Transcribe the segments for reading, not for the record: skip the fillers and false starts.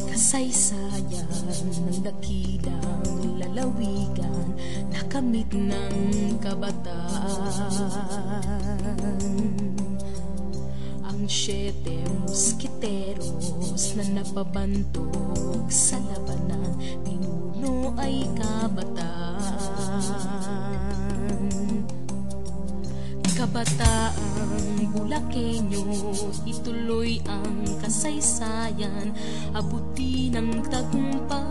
Kasaysayan ng dakilang lalawigan, nakamit ng kabataan. Ang 7 muskiteros na napabantog sa labanan, pinuno ay kabataan. Kabataang Bulakenyo, ituloy ang kasaysayan, abuti ng tagumpay.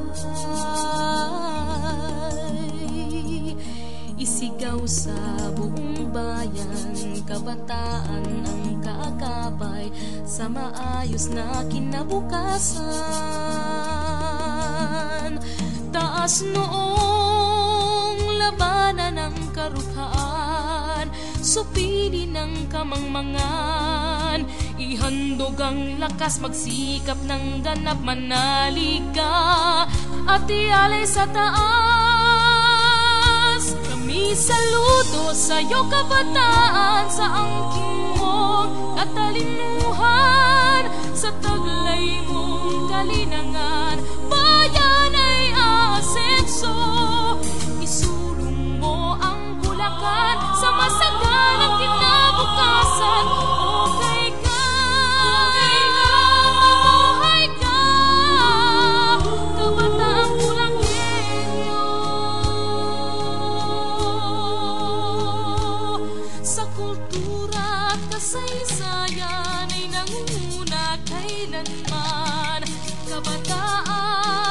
Isigaw sa buong bayan, kabataan ang kaagapay sa maayos na kinabukasan. Taas noong labanan ng karukhaan, supili ng kamangmangan, ihandog ang lakas, magsikap ng ganap, manaliga at ialay sa taas. Kami saludo sa'yo kabataan, sa angking mong katalinuhan, sa taglay mong kalinangan, bayan ay aasenso. Isulong mo ang Bulacan sa masagalang kinabukasan. Okay ka, mabuhay ka, kabataang Bulakenyo. Sa kultura at kasaysayan ay nangunguna kailanman, kabataan